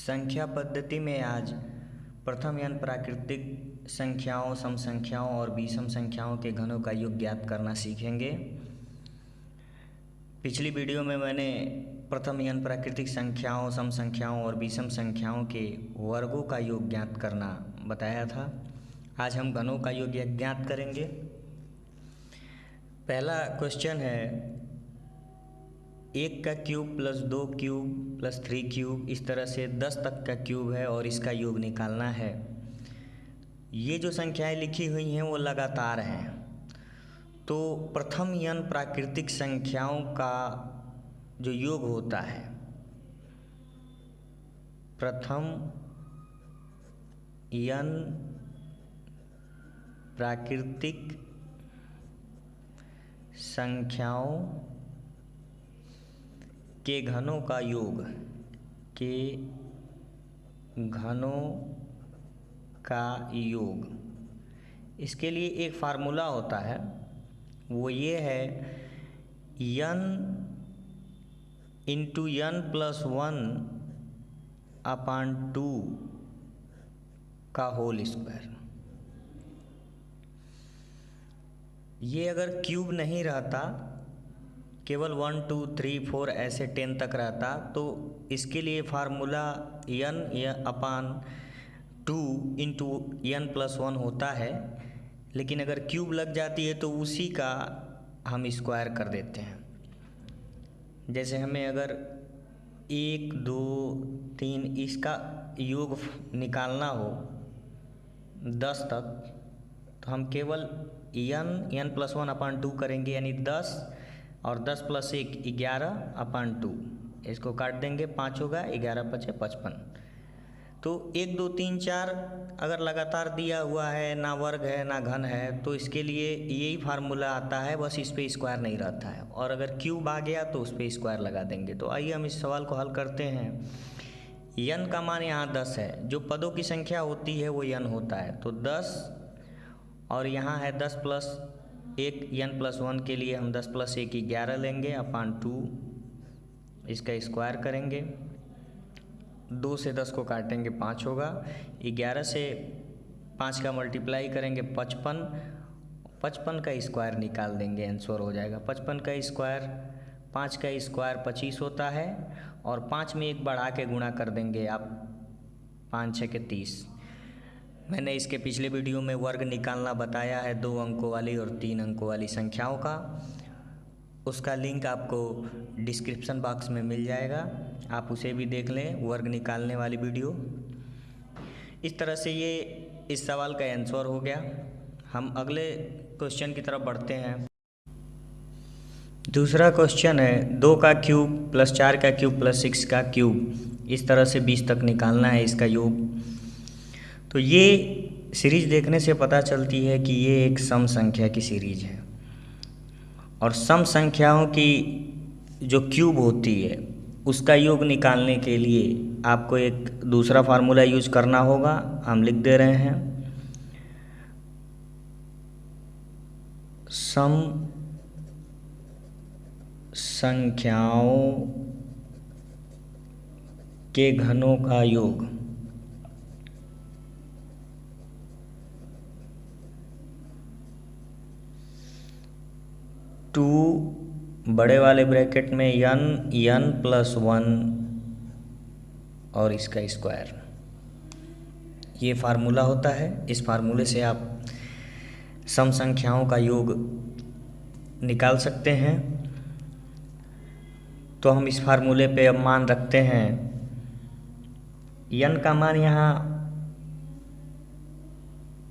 संख्या पद्धति में आज प्रथम यानी प्राकृतिक संख्याओं, सम संख्याओं और विषम संख्याओं के घनों का योग ज्ञात करना सीखेंगे। पिछली वीडियो में मैंने प्रथम यानी प्राकृतिक संख्याओं, सम संख्याओं और विषम संख्याओं के वर्गों का योग ज्ञात करना बताया था। आज हम घनों का योग ज्ञात करेंगे। पहला क्वेश्चन है 1 का cube plus 2 cube plus 3 cube, इस तरह से 10 तक का क्यूब है और इसका योग निकालना है। ये जो संख्याएं लिखी हुई हैं वो लगातार हैं। तो प्रथम यानी प्राकृतिक संख्याओं का जो योग होता है, प्रथम यानी प्राकृतिक संख्याओं के घनों का योग, के घनों का योग, इसके लिए एक फार्मूला होता है, वो ये है n इंटू n प्लस 1 अपान 2 का होल स्क्वायर। ये अगर क्यूब नहीं रहता, केवल 1 2 3 4 ऐसे 10 तक रहता, तो इसके लिए फार्मूला n अपान 2 इंटू n प्लस 1 होता है। लेकिन अगर क्यूब लग जाती है तो उसी का हम स्क्वायर कर देते हैं। जैसे हमें अगर 1 2 3 इसका योग निकालना हो 10 तक, तो हम केवल n प्लस 1 अपान 2 करेंगे, यानी 10 और 10 प्लस 1 11 अपान 2, इसको काट देंगे, 5 होगा, 11 5 55। तो 1 2 3 4 अगर लगातार दिया हुआ है, ना वर्ग है ना घन है, तो इसके लिए यही फार्मूला आता है, बस इस पे स्क्वायर नहीं रहता है। और अगर क्यूब आ गया तो उस पे स्क्वायर लगा देंगे। तो आइए हम इस सवाल को हल करते हैं। n का मान यहाँ 10 है, जो पदों की संख्या होती है वो n होता है, तो 10 और यहाँ है 10 प्लस 1, n प्लस 1 के लिए हम 10 प्लस 1 11 लेंगे अपान 2, इसका स्क्वायर करेंगे, 2 से 10 को काटेंगे, 5 होगा, 11 से 5 का मल्टीप्लाई करेंगे 55, 55 का स्क्वायर निकाल देंगे, आंसर हो जाएगा 55 का स्क्वायर। 5 का स्क्वायर 25 होता है और 5 में 1 बढ़ा के गुणा कर देंगे आप, 5 6 के 30। मैंने इसके पिछले वीडियो में वर्ग निकालना बताया है 2 अंकों वाली और 3 अंकों वाली संख्याओं का, उसका लिंक आपको डिस्क्रिप्शन बॉक्स में मिल जाएगा, आप उसे भी देख लें, वर्ग निकालने वाली वीडियो। इस तरह से ये इस सवाल का आंसर हो गया। हम अगले क्वेश्चन की तरफ बढ़ते हैं। दूसरा क्वेश्चन है 2 का क्यूब प्लस 4 का क्यूब प्लस 6 का क्यूब, इस तरह से 20 तक निकालना है इसका योग। तो ये सीरीज देखने से पता चलती है कि ये एक सम संख्या की सीरीज है, और सम संख्याओं की जो क्यूब होती है उसका योग निकालने के लिए आपको एक दूसरा फार्मूला यूज करना होगा। हम लिख दे रहे हैं, सम संख्याओं के घनों का योग, टू बड़े वाले ब्रैकेट में n प्लस 1 और इसका स्क्वायर, ये फार्मूला होता है। इस फार्मूले से आप सम संख्याओं का योग निकाल सकते हैं। तो हम इस फार्मूले पे अब मान रखते हैं, n का मान यहाँ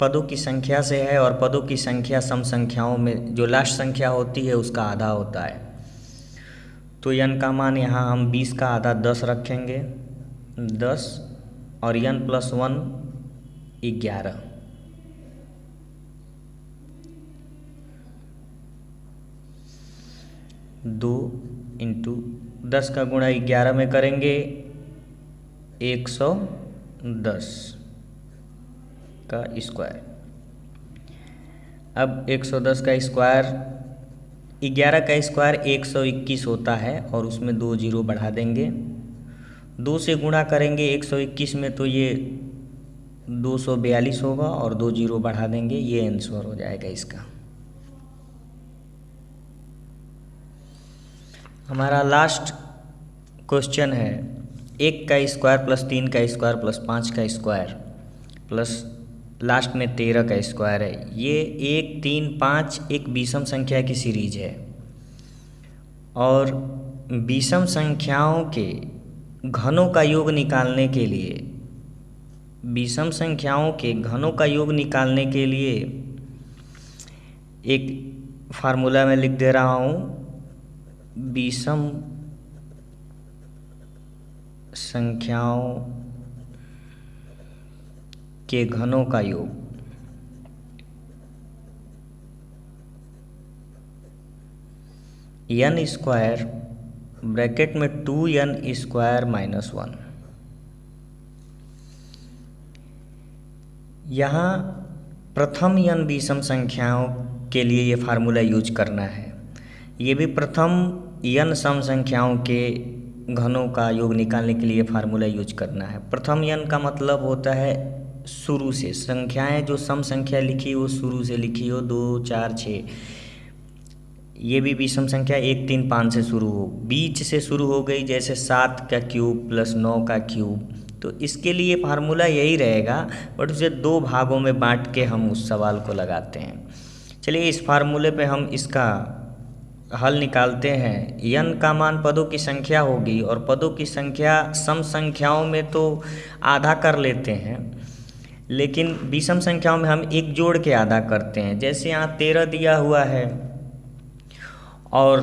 पदों की संख्या से है, और पदों की संख्या सम संख्याओं में जो लास्ट संख्या होती है उसका आधा होता है। तो n का मान यहाँ हम 20 का आधा 10 रखेंगे, 10 और n प्लस 1 11। दो इंटू 10 का गुणा 11 में करेंगे 110 का स्क्वायर। अब 110 का स्क्वायर 11 का स्क्वायर 121 होता है और उसमें 2 जीरो बढ़ा देंगे। 2 से गुणा करेंगे 121 में तो ये 242 होगा और 2 जीरो बढ़ा देंगे, ये आंसर हो जाएगा इसका। हमारा लास्ट क्वेश्चन है 1 का स्क्वायर प्लस 3 का स्क्वायर प्लस 5 का स्क्वायर प्लस लास्ट में 13 का स्क्वायर है। ये 1, 3, 5 एक विषम संख्या की सीरीज है और विषम संख्याओं के घनों का योग निकालने के लिए, विषम संख्याओं के घनों का योग निकालने के लिए एक फार्मूला मैं लिख दे रहा हूँ। विषम संख्याओं के घनों का योग n स्क्वायर ब्रैकेट में 2n स्क्वायर माइनस 1। यहाँ प्रथम n विषम संख्याओं के लिए ये फार्मूला यूज करना है। ये भी प्रथम n सम संख्याओं के घनों का योग निकालने के लिए फार्मूला यूज करना है। प्रथम n का मतलब होता है शुरू से, संख्याएं जो सम संख्या लिखी हो शुरू से लिखी हो, 2, 4, 6। ये भी विषम संख्या 1, 3, 5 से शुरू हो, बीच से शुरू हो गई, जैसे 7 का क्यूब प्लस 9 का क्यूब। तो इसके लिए फार्मूला यही रहेगा, बट उसे 2 भागों में बांट के हम उस सवाल को लगाते हैं। चलिए इस फार्मूले पे हम इसका हल निकालते हैं। n का मान पदों की संख्या होगी और पदों की संख्या सम संख्याओं में तो आधा कर लेते हैं, लेकिन विषम संख्याओं में हम एक जोड़ के आधा करते हैं। जैसे यहाँ 13 दिया हुआ है और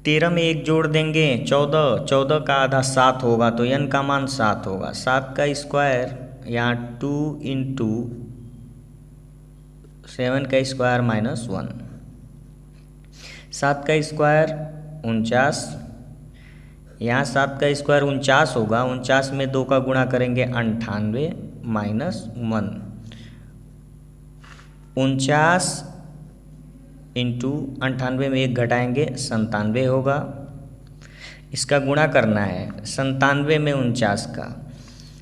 13 में एक जोड़ देंगे 14, 14 का आधा 7 होगा तो n का मान 7 होगा। 7 का स्क्वायर यहाँ 2 इंटू 7 का स्क्वायर माइनस 1। 7 का स्क्वायर 49, यहाँ 7 का स्क्वायर 49 होगा। 49 में 2 का गुणा करेंगे 98 माइनस 1। 49 इंटू 98 में 1 घटाएंगे 97 होगा। इसका गुणा करना है 97 में 49 का।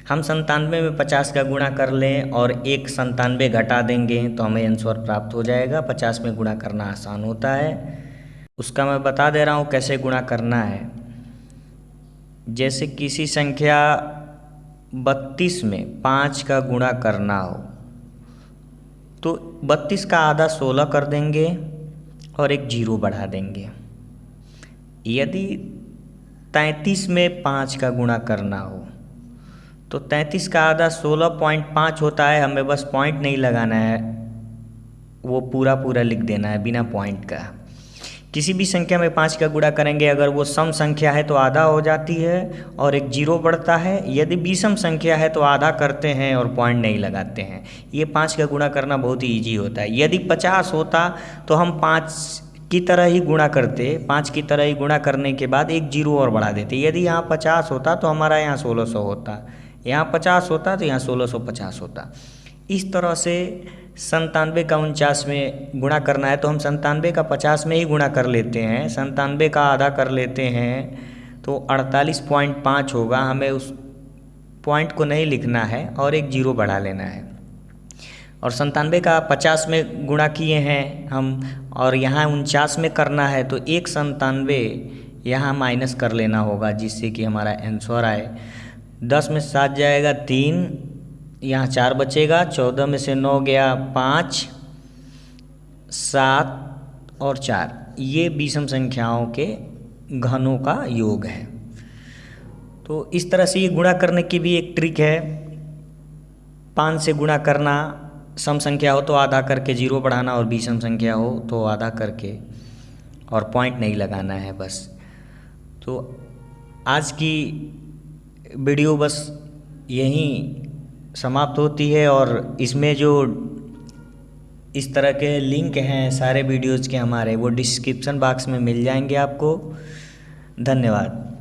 हम 97 में 50 का गुणा कर लें और 1 97 घटा देंगे तो हमें आंसर प्राप्त हो जाएगा। 50 में गुणा करना आसान होता है, उसका मैं बता दे रहा हूँ कैसे गुणा करना है। जैसे किसी संख्या 32 में 5 का गुणा करना हो तो 32 का आधा 16 कर देंगे और एक जीरो बढ़ा देंगे। यदि 33 में 5 का गुणा करना हो तो 33 का आधा 16.5 होता है। हमें बस पॉइंट नहीं लगाना है, वो पूरा पूरा लिख देना है बिना पॉइंट का। किसी भी संख्या में 5 का गुणा करेंगे, अगर वो सम संख्या है तो आधा हो जाती है और एक जीरो बढ़ता है। यदि विषम संख्या है तो आधा करते हैं और पॉइंट नहीं लगाते हैं। ये 5 का गुणा करना बहुत ही ईजी होता है। यदि 50 होता तो हम 5 की तरह ही गुणा करते, 5 की तरह ही गुणा करने के बाद एक जीरो और बढ़ा देते। यदि यहाँ 50 होता तो हमारा यहाँ 1600 होता, यहाँ 50 होता तो यहाँ 1650 होता। इस तरह से 97 का 49 में गुणा करना है तो हम 97 का 50 में ही गुणा कर लेते हैं। 97 का आधा कर लेते हैं तो 48.5 होगा। हमें उस पॉइंट को नहीं लिखना है और एक जीरो बढ़ा लेना है। और 97 का 50 में गुणा किए हैं हम और यहाँ 49 में करना है तो 197 यहाँ माइनस कर लेना होगा, जिससे कि हमारा आंसर आए। 10 में 7 जाएगा 3, यहाँ 4 बचेगा। 14 में से 9 गया 5, 7 और 4। ये विषम संख्याओं के घनों का योग है। तो इस तरह से ये गुणा करने की भी एक ट्रिक है। 5 से गुणा करना, सम संख्या हो तो आधा करके जीरो बढ़ाना और विषम संख्या हो तो आधा करके और पॉइंट नहीं लगाना है बस। तो आज की वीडियो बस यहीं समाप्त होती है और इसमें जो इस तरह के लिंक हैं सारे वीडियोज़ के हमारे, वो डिस्क्रिप्शन बॉक्स में मिल जाएंगे आपको। धन्यवाद।